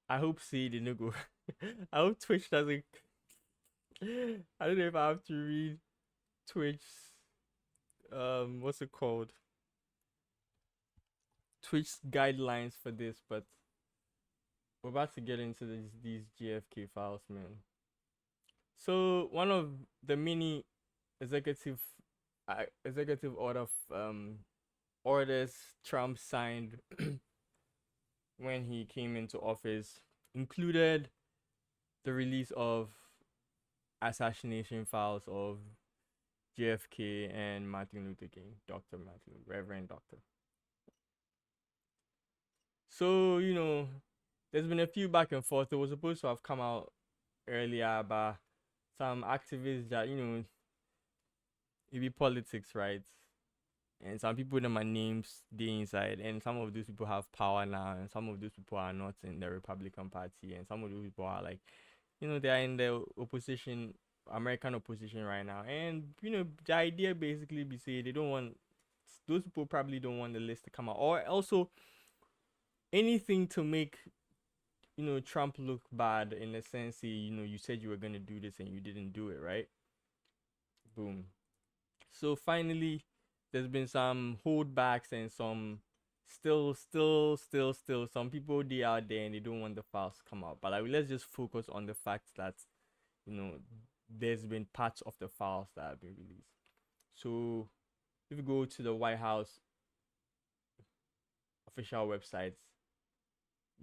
I hope see didn't go. I hope Twitch doesn't. I don't know if I have to read Twitch's what's it called? Twitch guidelines for this, but we're about to get into these GFK files, man. So one of the many executive executive orders Trump signed when he came into office included the release of assassination files of JFK and Martin Luther King, Dr. Martin, Reverend Doctor. So, there's been a few back and forth. It was supposed to have come out earlier, but some activists that, it be politics, right? And some people them are names they inside, and some of those people have power now, and some of those people are not in the Republican Party, and some of those people are like, they are in the opposition, American opposition right now, and the idea basically be say they don't want those people probably don't want the list to come out, or also anything to make Trump look bad in the sense, you said you were gonna do this and you didn't do it, right? Boom. So finally, there's been some holdbacks and some still some people they out there and they don't want the files to come out. But like, let's just focus on the fact that you know there's been parts of the files that have been released. So if you go to the White House official websites,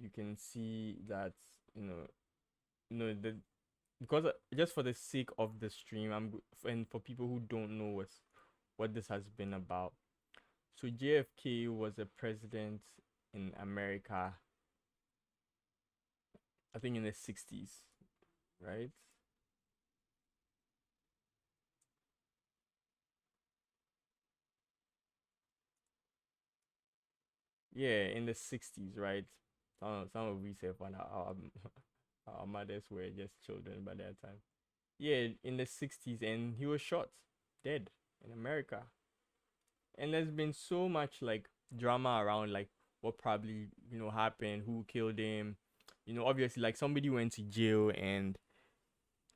you can see that the because just for the sake of the stream, and for people who don't know what this has been about. So JFK was a president in America, I think in the 60s, right? Yeah, in the 60s, right? Some of we say when our mothers were just children by that time. Yeah, in the 60s, and he was shot dead in America. And there's been so much like drama around like what probably happened, who killed him. Obviously like somebody went to jail, and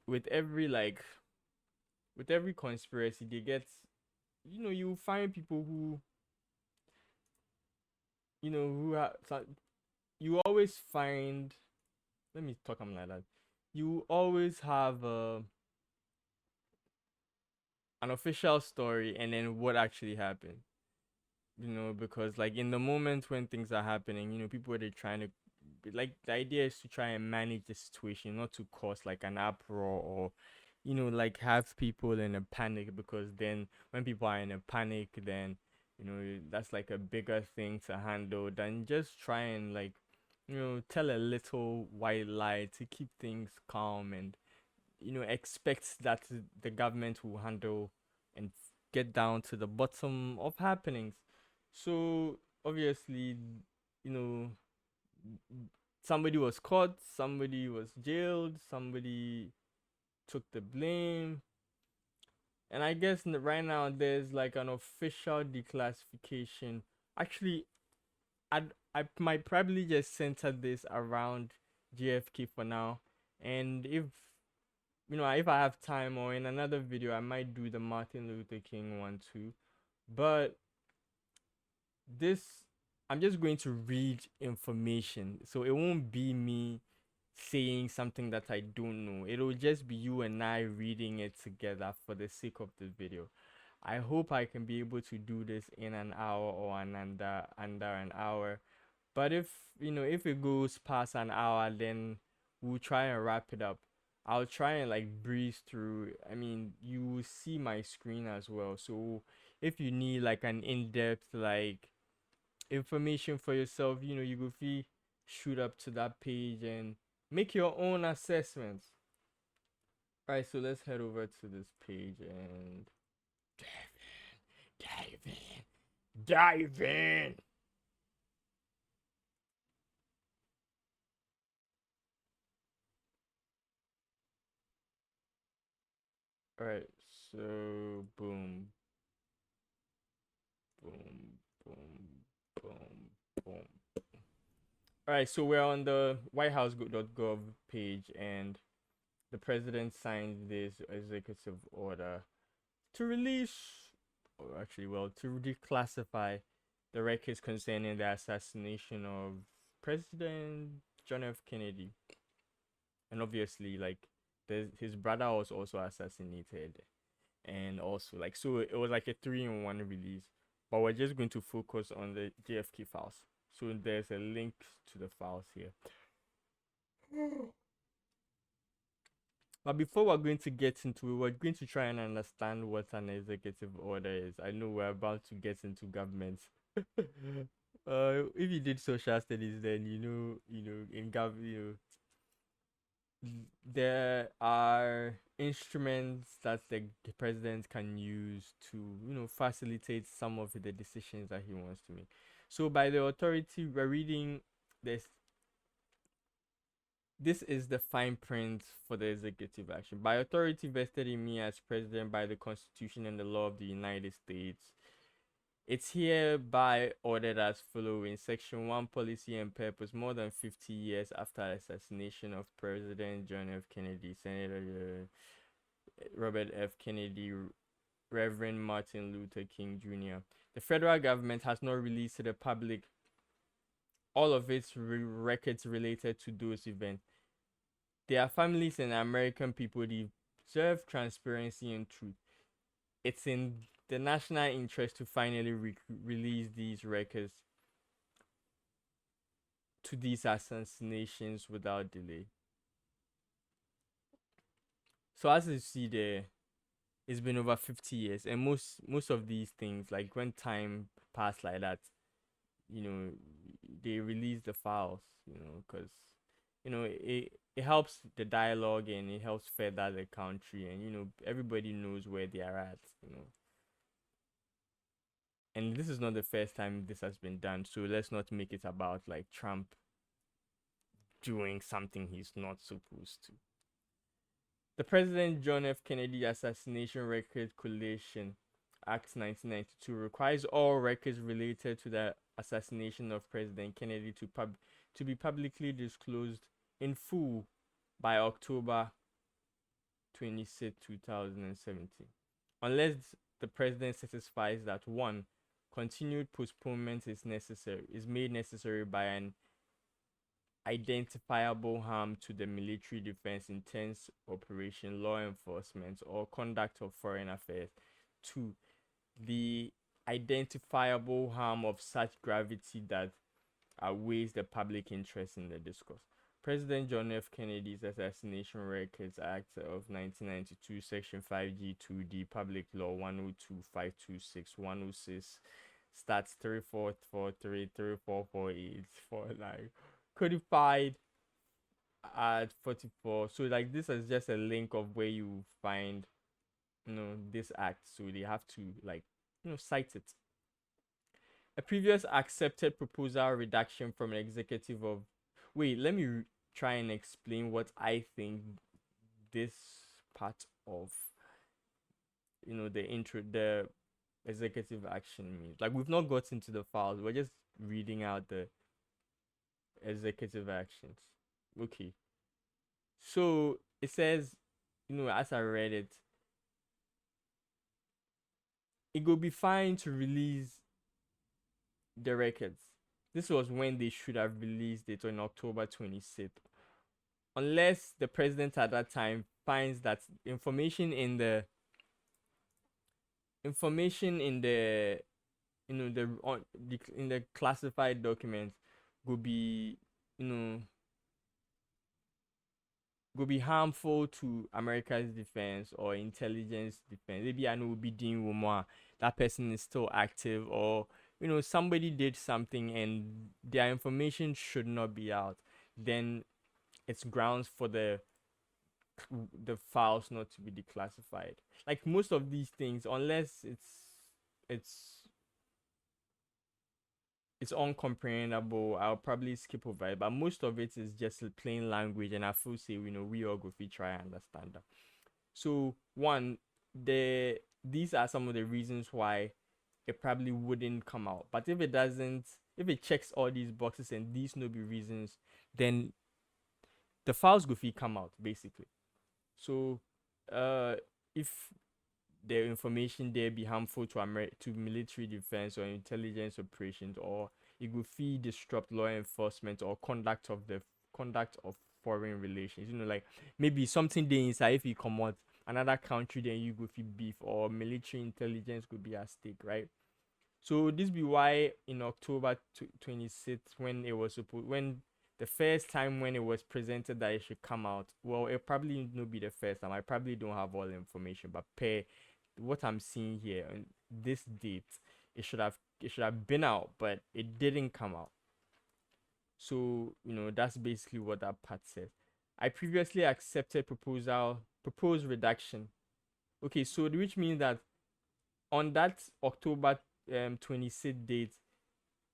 with every like with every conspiracy they get, you find people who who have so you always find, let me talk something like that, you always have an official story and then what actually happened, because like in the moment when things are happening, people are trying to, like, the idea is to try and manage the situation, not to cause like an uproar or like have people in a panic, because then when people are in a panic, then that's like a bigger thing to handle than just try and like tell a little white lie to keep things calm, and expect that the government will handle and get down to the bottom of happenings. So obviously, you know, somebody was caught, somebody was jailed, somebody took the blame. And I guess right now there's like an official declassification. Actually, I might probably just center this around JFK for now. And if I have time or in another video, I might do the Martin Luther King one too. But this, I'm just going to read information, so it won't be me saying something that I don't know. It'll just be you and I reading it together for the sake of the video. I hope I can be able to do this in an hour or under an hour. But if it goes past an hour, then we'll try and wrap it up. I'll try and like breeze through. I mean, you will see my screen as well. So if you need like an in-depth like information for yourself, you go feel shoot up to that page and make your own assessments. All right, so let's head over to this page and dive in, dive in. All right, so boom, boom, boom, boom, boom. All right, so we're on the WhiteHouse.gov page, and the president signed this executive order to release, or actually, well, to declassify the records concerning the assassination of President John F. Kennedy. And obviously, like, his brother was also assassinated. And also, like, so it was like a 3-in-1 release. But we're just going to focus on the JFK files. So there's a link to the files here. But before we're going to get into it, we're going to try and understand what an executive order is. I know we're about to get into government. If you did social studies, then in government, there are instruments that the president can use to, facilitate some of the decisions that he wants to make. So by the authority, we're reading this. This is the fine print for the executive action. By authority vested in me as president by the Constitution and the law of the United States, it's hereby ordered as following. Section 1, policy and purpose. More than 50 years after the assassination of President John F. Kennedy, Senator Robert F. Kennedy, Reverend Martin Luther King Jr., the federal government has not released to the public all of its records related to those events. Their families and American people deserve transparency and truth. It's in the national interest to finally release these records to these assassinations without delay. So as you see there, it's been over 50 years, and most of these things, like when time passed like that, they release the files, because it helps the dialogue, and it helps further the country, and everybody knows where they are at. And this is not the first time this has been done, so let's not make it about like Trump doing something he's not supposed to. The President John F. Kennedy Assassination Record Collation Act 1992 requires all records related to the assassination of President Kennedy to be publicly disclosed in full by October 26, 2017, unless the president satisfies that 1. Continued postponement is made necessary by an identifiable harm to the military, defense, intense operation, law enforcement, or conduct of foreign affairs. 2. The identifiable harm of such gravity that outweighs the public interest in the discourse. President John F. Kennedy's Assassination Records Act of 1992, Section 5G2D, Public Law 102, 106, Stats 3443, 3448, 49, codified at 44. So like this is just a link of where you find this act, so they have to cite it. A previous accepted proposal redaction from an executive of let me try and explain what I think this part of the executive action means. Like, we've not got into the files, we're just reading out the executive actions. Okay, so it says, as I read it, it will be fine to release the records. This was when they should have released it on October 26th, unless the president at that time finds that information in the classified documents will be harmful to America's defense or intelligence defense. Maybe I know will be doing more. That person is still active, or somebody did something and their information should not be out. Then it's grounds for the files not to be declassified. Like most of these things, unless it's uncomprehendable, I'll probably skip over it. But most of it is just plain language, and I feel say we all go try and understand that. So one, these are some of the reasons why it probably wouldn't come out. But if it doesn't, if it checks all these boxes and these no be reasons, then the files go fit come out basically. So if the information there be harmful to to military defense or intelligence operations, or it will fee disrupt law enforcement or conduct of foreign relations. Like maybe something there inside, if you come out another country, then you go fee beef or military intelligence could be at stake, right? So this be why in October 26th, when the first time when it was presented that it should come out, well, it probably not be the first time. I probably don't have all the information, but per what I'm seeing here on this date, it should have been out, but it didn't come out. So that's basically what that part says. I previously accepted proposed redaction. Okay, so which means that on that October 26th date,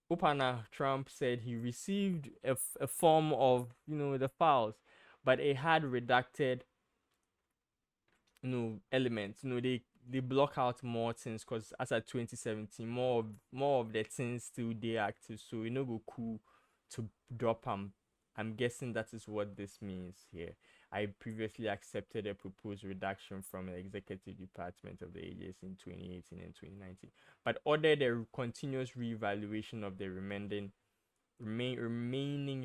Opana Trump said he received a form of the files, but it had redacted elements. They block out more things because as at 2017, more of the things still they active, so go cool to drop them. I'm guessing that is what this means here. I previously accepted a proposed redaction from the executive department of the agency in 2018 and 2019, but ordered a continuous reevaluation of the remaining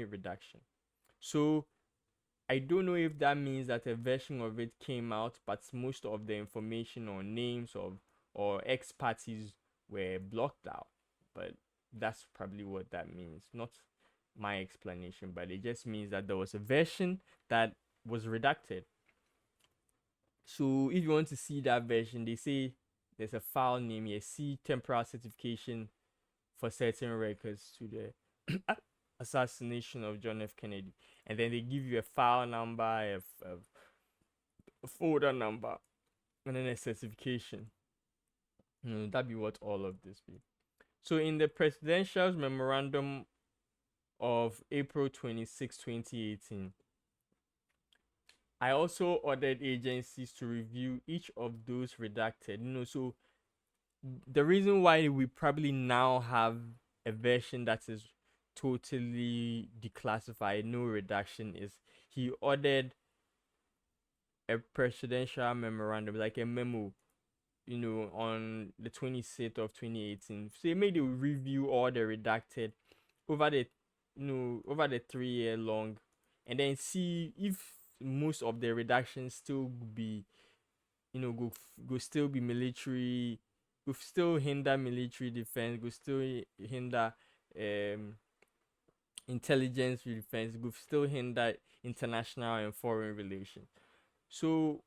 redaction. So I don't know if that means that a version of it came out, but most of the information or names of or ex parties were blocked out. But that's probably what that means. Not my explanation, but it just means that there was a version that was redacted. So if you want to see that version, they say there's a file name here, see temporal certification for certain records to the assassination of John F. Kennedy. And then they give you a file number, a folder number, and then a certification. That'd be what all of this be. So in the presidential memorandum of April 26, 2018, I also ordered agencies to review each of those redacted. So the reason why we probably now have a version that is totally declassified, no redaction, is he ordered a presidential memorandum, like a memo, on the 26th of 2018. So he made a review all the redacted over the 3-year long, and then see if most of the redactions still be go still be military, go still hinder military defense, go still hinder intelligence defense, go still hinder international and foreign relations. So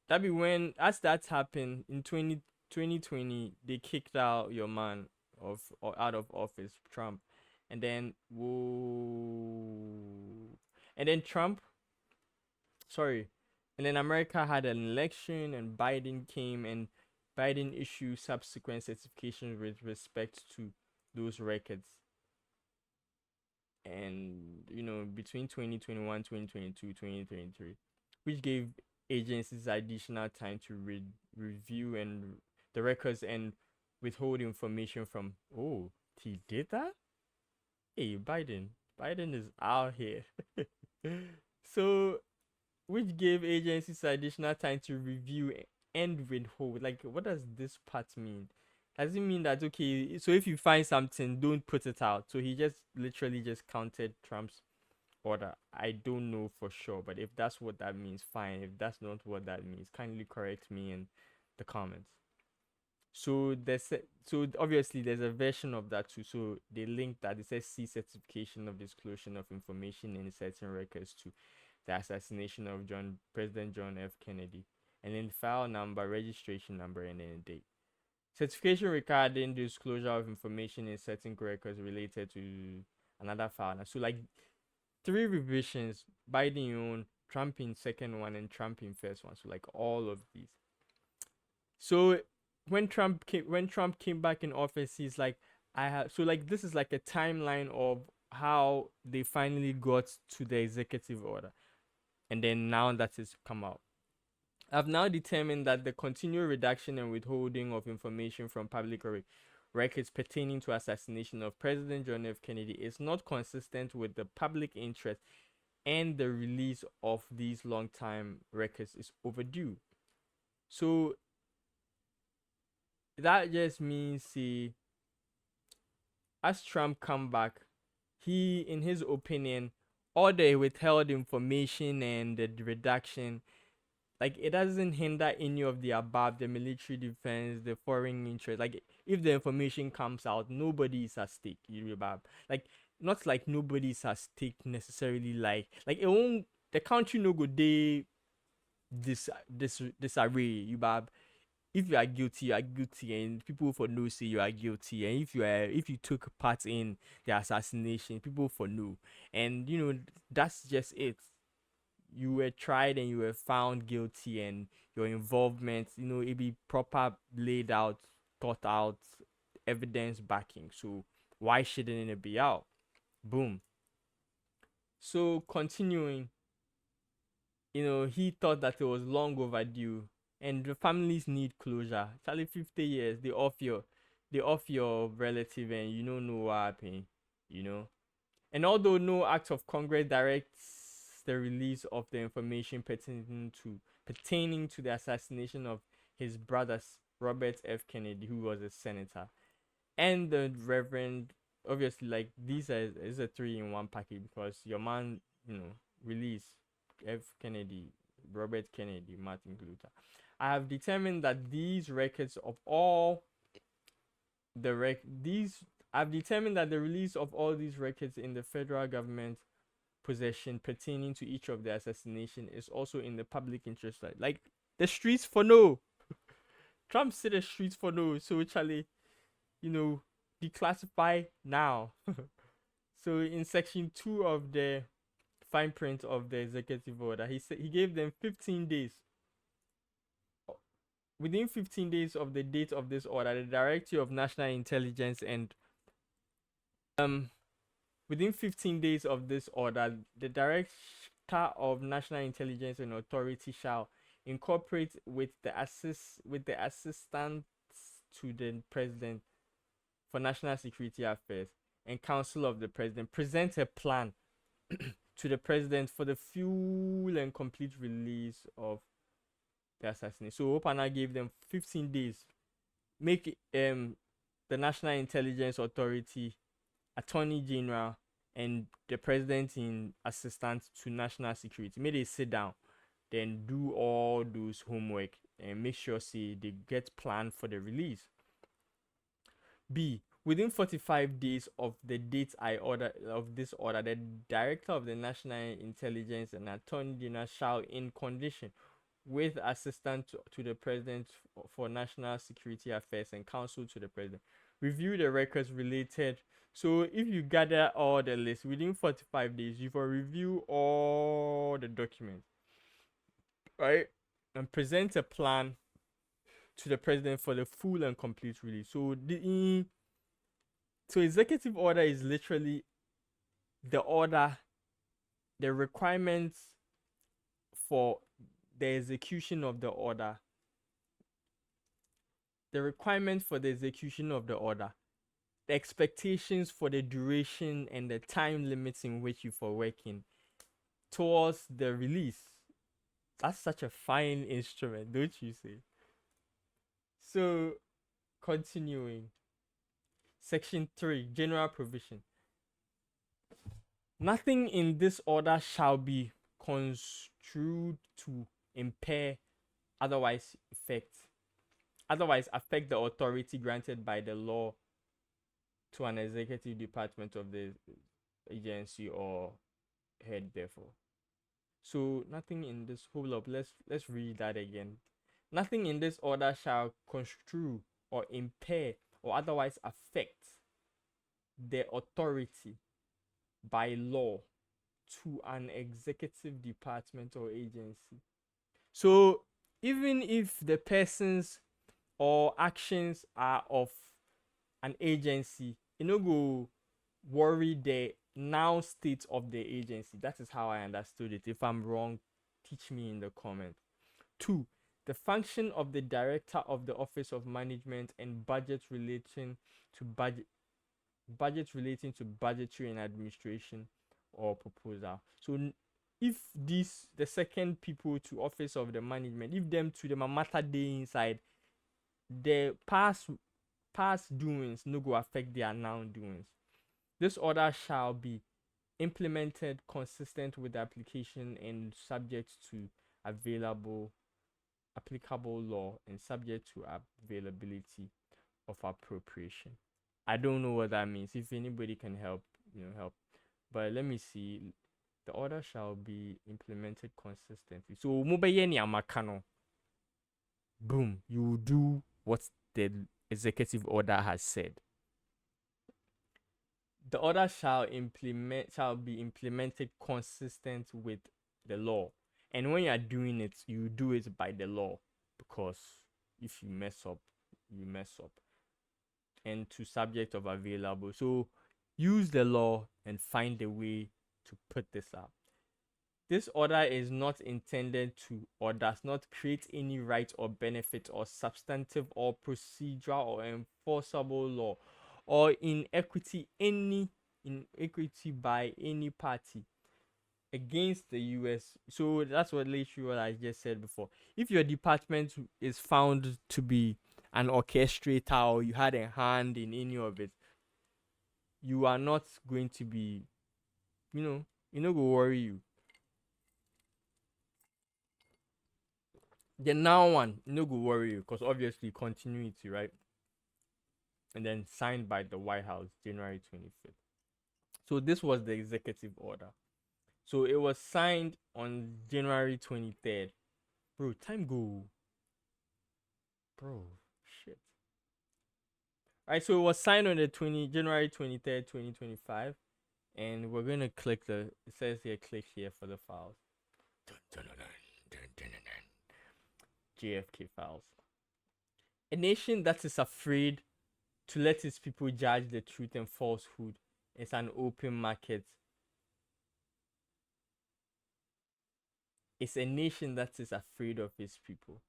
that be when, as that happened in 2020, they kicked out your man out of office, Trump. And then America had an election, and Biden came, and Biden issued subsequent certifications with respect to those records. And between 2021, 2022, 2023, which gave agencies additional time to review and the records and withhold information from. Oh, he did that? Hey, Biden is out here. So, which gave agencies additional time to review and withhold. Like, what does this part mean? Does it mean that, okay, so if you find something, don't put it out? So he just literally just counted Trump's order. I don't know for sure, but if that's what that means, fine. If that's not what that means, kindly correct me in the comments. So obviously there's a version of that too. So they link that. It says C, certification of disclosure of information in certain records to the assassination of President John F. Kennedy, and then file number, registration number, and then a date. Certification regarding disclosure of information in certain records related to another file. So like 3 revisions: Biden own, Trump in second one, and Trump in first one. So like all of these. So when Trump came back in office, he's like, this is like a timeline of how they finally got to the executive order, and then now that it's come out. I've now determined that the continual redaction and withholding of information from public records pertaining to assassination of President John F. Kennedy is not consistent with the public interest, and the release of these long-time records is overdue. So that just means, see, as Trump come back, he, in his opinion, all the withheld information and the redaction, like, it doesn't hinder any of the above, the military defense, the foreign interest. Like, if the information comes out, nobody is at stake. Like, not like nobody is at stake necessarily. Like it won't, the country no go day disarray. If you are guilty, you are guilty, and people for no say you are guilty. And if you took part in the assassination, people for no. And that's just it. You were tried and you were found guilty, and your involvement, it be proper laid out, thought out, evidence backing. So why shouldn't it be out? Boom. So continuing, he thought that it was long overdue, and the families need closure. Charlie, 50 years, they off your relative, and you don't know what happened, And although no act of Congress directs the release of the information pertaining to the assassination of his brothers, Robert F. Kennedy, who was a senator, and the Reverend, obviously, like, these is a 3-in-1 package, because your man, release F. Kennedy, Robert Kennedy, Martin Luther. I have determined that these records of all I've determined that the release of all these records in the federal government possession pertaining to each of the assassination is also in the public interest. Like the streets for no. Trump said the streets for no. So Charlie, declassify now. So in section 2 of the fine print of the executive order, he said he gave them 15 days. Within 15 days of the date of this order, the Director of National Intelligence and within 15 days of this order, the Director of National Intelligence and Authority shall incorporate with the assistance to the President for National Security Affairs and Council of the President, present a plan to the President for the full and complete release of the assassination. So Opana gave them 15 days. Make the National Intelligence Authority, Attorney General, and the President in assistance to national security. May they sit down, then do all those homework and make sure they get planned for the release. B. Within 45 days of the date of this order, the Director of the National Intelligence and Attorney General shall, in condition with assistance to the President for National Security Affairs and Counsel to the President, review the records related. So if you gather all the lists within 45 days, you will review all the documents, right, and present a plan to the President for the full and complete release. So executive order is literally the order, the requirements for the execution of the order, the expectations for the duration and the time limits in which you for working towards the release. That's such a fine instrument, don't you say? So, continuing. Section 3, General Provision. Nothing in this order shall be construed to impair, otherwise affect the authority granted by the law to an executive department of the agency or head, therefore. So nothing in this, hold up, let's read that again. Nothing in this order shall construe or impair or otherwise affect the authority by law to an executive department or agency. So even if the persons or actions are of an agency, go worry the now state of the agency. That is how I understood it. If I'm wrong, teach me in the comment. 2. The function of the director of the Office of Management and budget relating to budgetary and administration or proposal. So if these the second people to Office of the Management, if them to them a matter day inside, the past doings no go affect their now doings. This order shall be implemented consistent with the application and subject to applicable law and subject to availability of appropriation. I don't know what that means. If anybody can help, help. But let me see. The order shall be implemented consistently. So boom, you do what the executive order has said. The order shall be implemented consistent with the law. And when you are doing it, you do it by the law, because if you mess up, you mess up. And to subject of available. So use the law and find a way to put this up. This order is not intended to or does not create any right or benefit or substantive or procedural or enforceable law or inequity by any party against the US. So that's what I just said before. If your department is found to be an orchestrator or you had a hand in any of it, you are not going to be, go worry you. The now one, no go worry you, because obviously continuity, right? And then signed by the White House January 25th. So this was the executive order. So it was signed on January 23rd. Bro, time go. Bro, shit. Alright, so it was signed on the January 23rd, 2025. And we're gonna click it says here, click here for the files. JFK files. A nation that is afraid to let its people judge the truth and falsehood is an open market. It's a nation that is afraid of its people.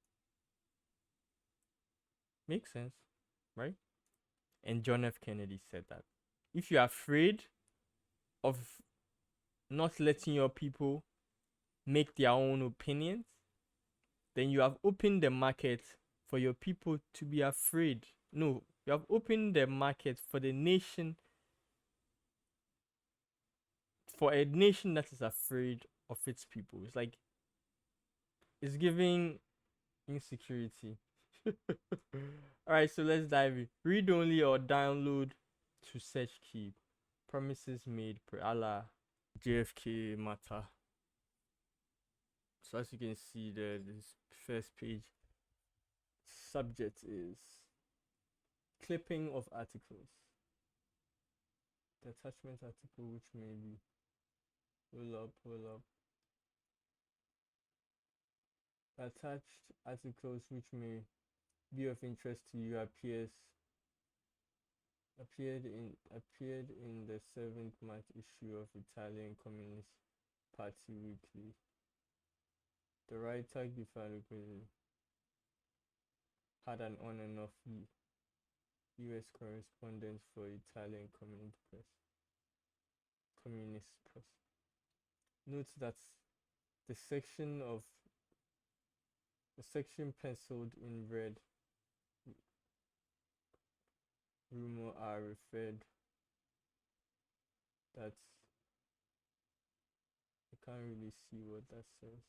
Makes sense, right? And John F. Kennedy said that. If you're afraid of not letting your people make their own opinions, then you have opened the market for your people to be afraid. No, you have opened the market for a nation that is afraid of its people. It's like, it's giving insecurity. Alright, so let's dive in. Read only or download to search key. Promises made per Allah. JFK matter. So as you can see there, this first page, subject is clipping of articles. The attachment article which may be pull up. Attached articles which may be of interest to you appeared in the 7th March issue of Italian Communist Party Weekly. The writer had an on and off U.S. correspondent for Italian Communist Press. Note that the section penciled in red rumor are referred that I can't really see what that says.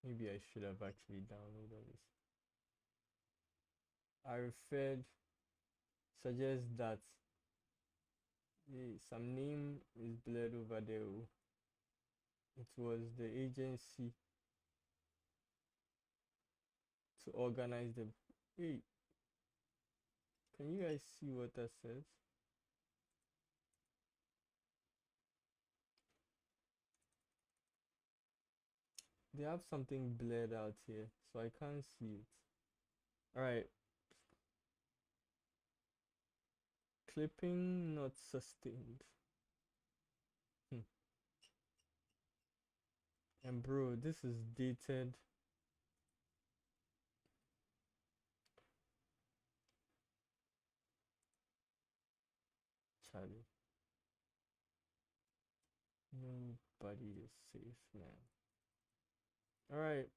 Maybe I should have actually downloaded this. I referred suggests that some name is blurred over there. It was the agency to organize the. Hey, can you guys see what that says? They have something blurred out here, so I can't see it. Alright, Clipping not sustained. And bro, this is dated. Charlie. Nobody is safe, man. Alright,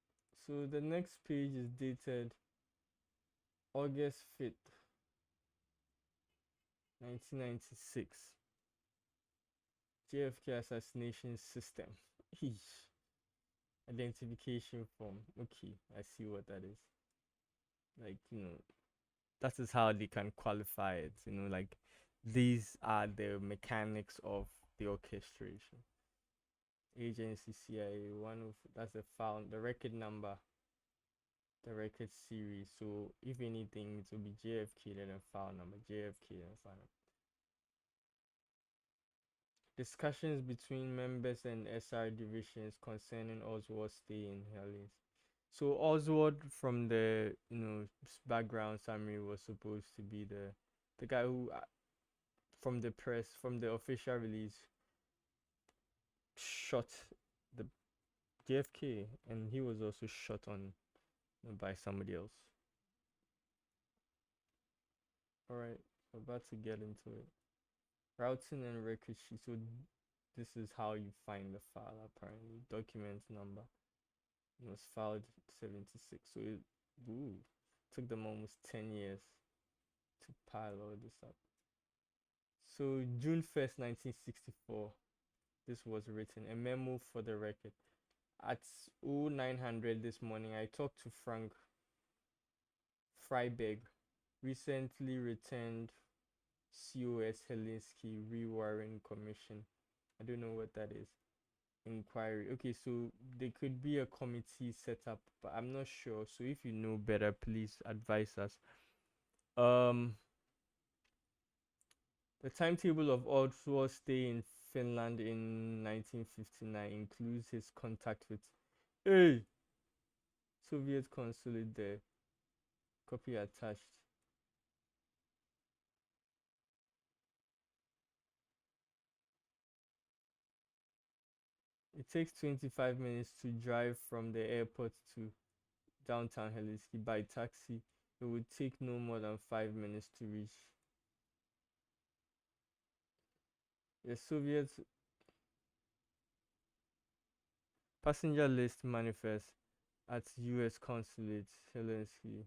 so the next page is dated August 5th, 1996. JFK assassination system. Identification form. Okay, I see what that is. Like, that is how they can qualify it. Like these are the mechanics of the orchestration. Agency CIA, that's the file, the record number, the record series. So if anything, it will be JFK then a file number, JFK then a file number. Discussions between members and SR divisions concerning Oswald's stay in Helens. So Oswald, from the background summary, was supposed to be the guy who, from the press, from the official release, shot the JFK, and he was also shot on by somebody else. Alright, we're about to get into it. Routing and record sheet. So this is how you find the file, apparently. Document number. It was filed 76. So it took them almost 10 years to pile all this up. So June 1st, 1964, this was written. A memo for the record. At 0900 this morning, I talked to Frank Freiberg, recently returned COS Helsinki Rewiring Commission. I don't know what that is. Inquiry. Okay, so there could be a committee set up, but I'm not sure. So if you know better, please advise us. The timetable of Oswald's stay in Finland in 1959 includes his contact with Soviet consulate there. Copy attached. It takes 25 minutes to drive from the airport to downtown Helsinki by taxi. It would take no more than 5 minutes to reach. The Soviet passenger list manifest at US consulate Helsinki.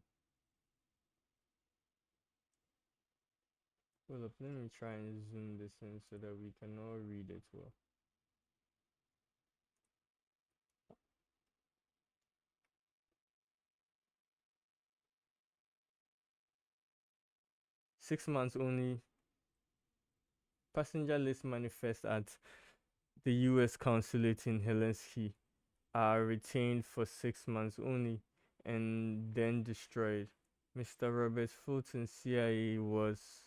Hold up, let me try and zoom this in so that we can all read it well. Six months only. Passenger list manifest at the US consulate in Helsinki are retained for 6 months only and then destroyed. Mr. Robert Fulton, CIA, was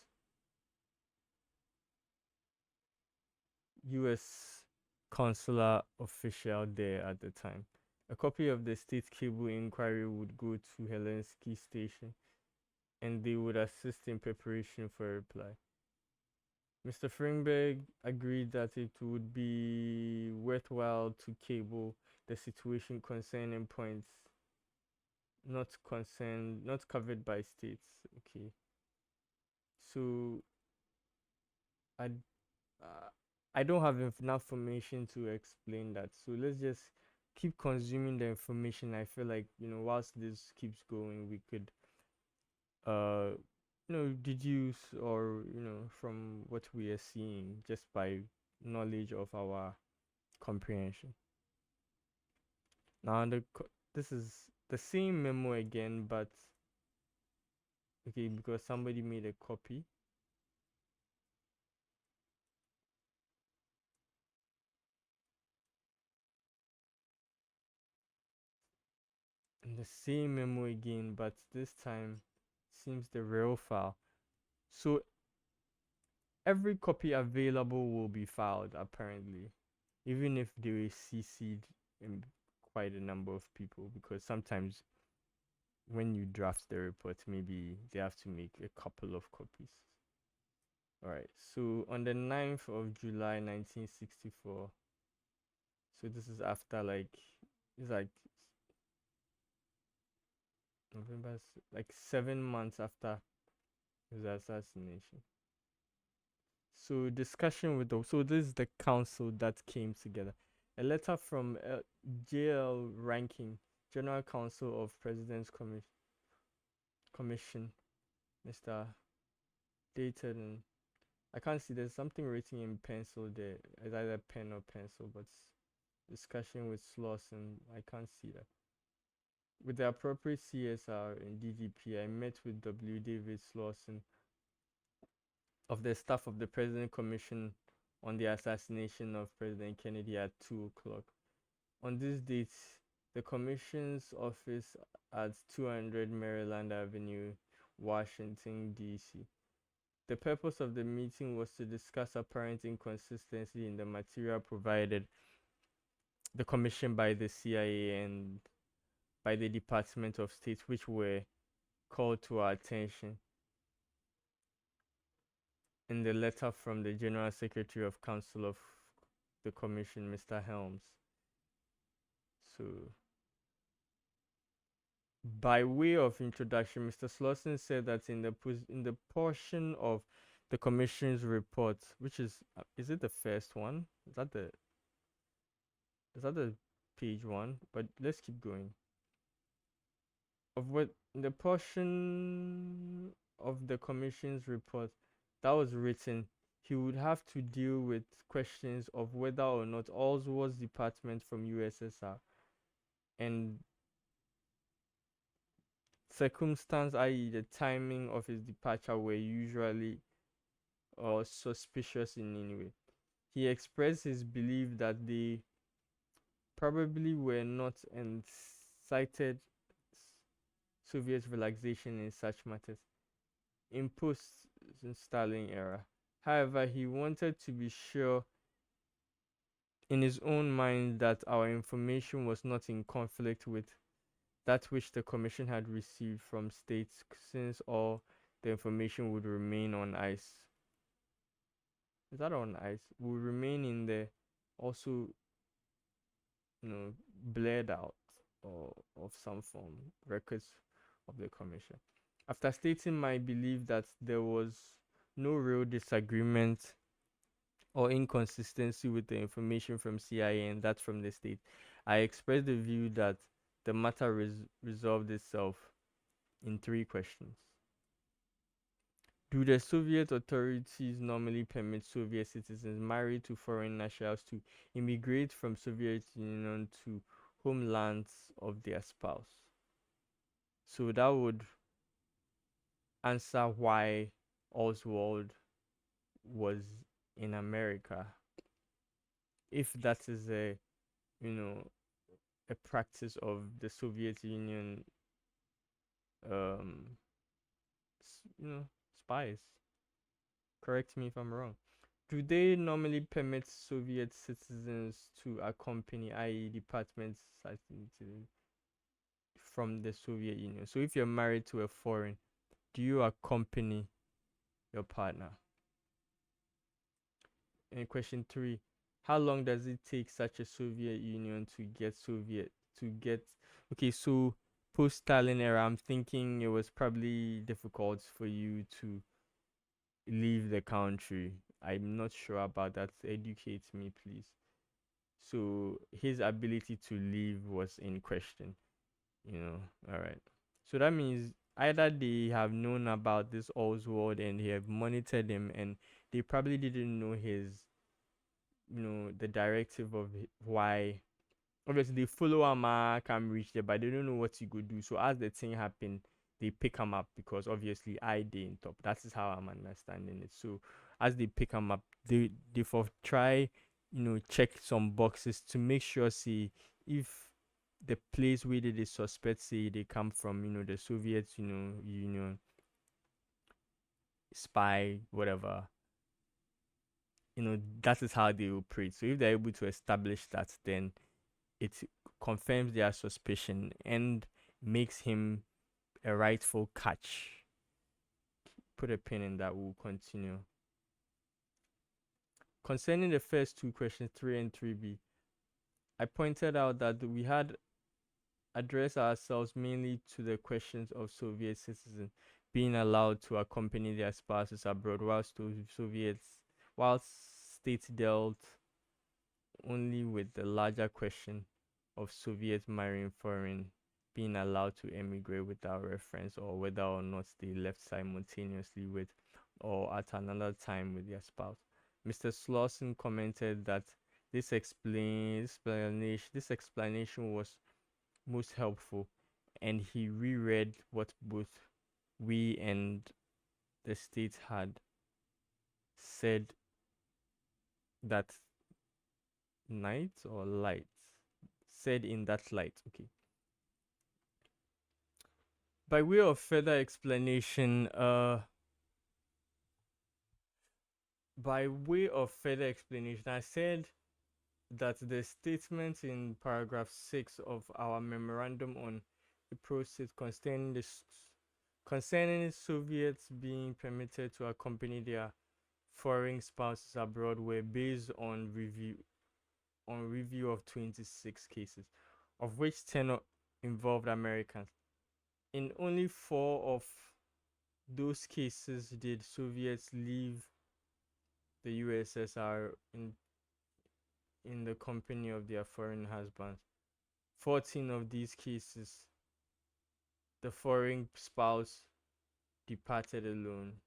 US consular official there at the time. A copy of the state cable inquiry would go to Helsinki station and they would assist in preparation for a reply. Mr. Fringberg agreed that it would be worthwhile to cable the situation concerning points not covered by states. Okay. So I don't have enough information to explain that. So let's just keep consuming the information. I feel like, whilst this keeps going, we could deduce or from what we are seeing just by knowledge of our comprehension. Now this is the same memo again, but okay, because somebody made a copy. And the same memo again, but this time seems the real file. So every copy available will be filed, apparently, even if they were CC'd in quite a number of people, because sometimes when you draft the report, maybe they have to make a couple of copies. All right. So on the 9th of July 1964. So this is after it's like November, like 7 months after his assassination. So discussion with so this is the council that came together. A letter from J.L. Rankin, General Counsel of President's Commission, Mr. Dated, and I can't see, there's something written in pencil there. It's either pen or pencil, but discussion with Slauson, I can't see that. With the appropriate CSR and DGP, I met with W. David Slauson of the staff of the President Commission on the assassination of President Kennedy at 2 o'clock. On this date, the Commission's office at 200 Maryland Avenue, Washington, D.C. The purpose of the meeting was to discuss apparent inconsistency in the material provided the Commission by the CIA and by the Department of State, which were called to our attention in the letter from the General Secretary of Council of the Commission, Mr. Helms. So, by way of introduction, Mr. Slauson said that in the portion of the Commission's report, which is it the first one? Is that the page one? But let's keep going. Of what the portion of the Commission's report that was written, he would have to deal with questions of whether or not Oswald's department from USSR and circumstance, i.e. the timing of his departure, were usually or suspicious in any way. He expressed his belief that they probably were not, and cited Soviet relaxation in such matters in post-Stalin era. However, he wanted to be sure in his own mind that our information was not in conflict with that which the Commission had received from states, since all the information would remain on ice. Is that on ice? Would remain in the also, blurred out or of some form records of the Commission. After stating my belief that there was no real disagreement or inconsistency with the information from CIA and that from the state, I expressed the view that the matter resolved itself in 3 questions. Do the Soviet authorities normally permit Soviet citizens married to foreign nationals to immigrate from Soviet Union to homelands of their spouse? So that would answer why Oswald was in America, if that is a practice of the Soviet Union spies. Correct me if I'm wrong. Do they normally permit Soviet citizens to accompany, i.e. departments from the Soviet Union? So if you're married to a foreign, do you accompany your partner? And question 3, how long does it take such a Soviet Union to get okay, so post-Stalin era, I'm thinking it was probably difficult for you to leave the country. I'm not sure about that. Educate me, please. So his ability to leave was in question, all right. So that means either they have known about this Oswald and they have monitored him, and they probably didn't know his, the directive of why. Obviously, they follow him, can reach there, but they don't know what he could do. So as the thing happened, they pick him up because obviously I did top. That is how I'm understanding it. So as they pick him up, they for try, check some boxes to make sure, see if the place where they suspect, say they come from, the Soviet, Union, spy, whatever. That is how they operate. So if they're able to establish that, then it confirms their suspicion and makes him a rightful catch. Put a pin in that. We'll continue concerning the first two questions, 3 and 3b, I pointed out that we had addressed ourselves mainly to the questions of Soviet citizens being allowed to accompany their spouses abroad, whilst states dealt only with the larger question of Soviets marrying foreign, being allowed to emigrate without reference, or whether or not they left simultaneously with or at another time with their spouse. Mr. Slauson commented that this explanation was most helpful, and he reread what both we and the state had said that night or light said in that light. Okay. By way of further explanation, I said that the statement in paragraph 6 of our memorandum on April 6 concerning Soviets being permitted to accompany their foreign spouses abroad were based on review of 26 cases, of which 10 involved Americans. In only 4 of those cases did Soviets leave the USSR in the company of their foreign husbands. 14 of these cases, the foreign spouse departed alone,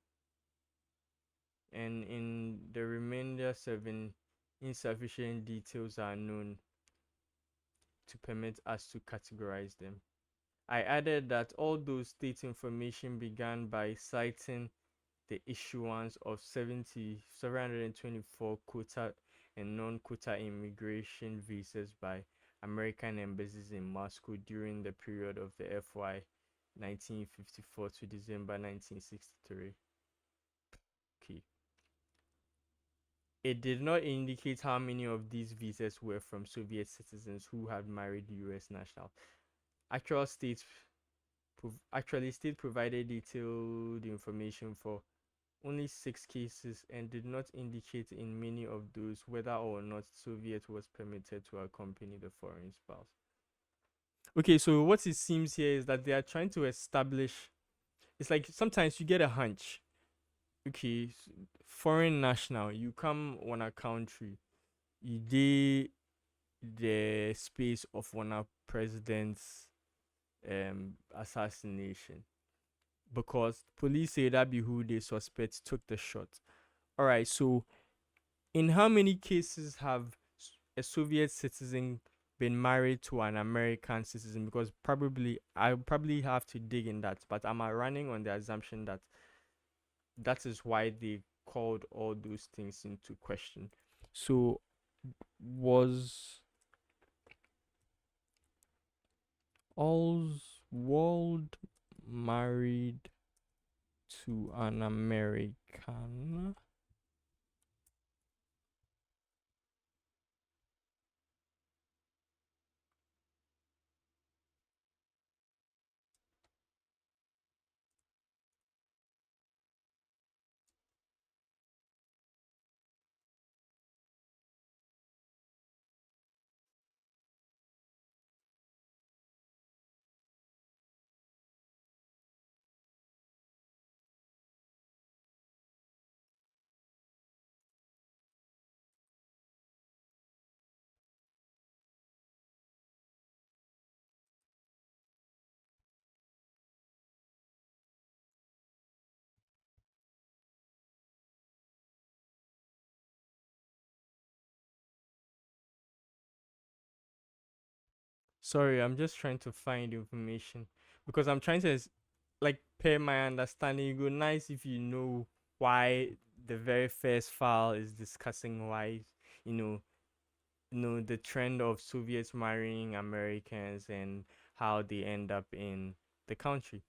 and in the remainder 7, insufficient details are known to permit us to categorize them. I added that although state information began by citing the issuance of 724 quota and non-quota immigration visas by American embassies in Moscow during the period of the FY 1954 to December 1963. Okay. It did not indicate how many of these visas were from Soviet citizens who had married US nationals. State provided detailed information for only 6 cases and did not indicate in many of those whether or not Soviet was permitted to accompany the foreign spouse. Okay, so what it seems here is that they are trying to establish, it's like sometimes you get a hunch. Okay, foreign national, you come on a country, you did the space of one of president's assassination, because police say that be who they suspect took the shot. All right, so in how many cases have a Soviet citizen been married to an American citizen? Because I probably have to dig in that, but I'm running on the assumption that that is why they called all those things into question. So was Oswald married to an American? Sorry, I'm just trying to find information because I'm trying to, like, per my understanding, it would be nice if you know why the very first file is discussing why, the trend of Soviets marrying Americans and how they end up in the country.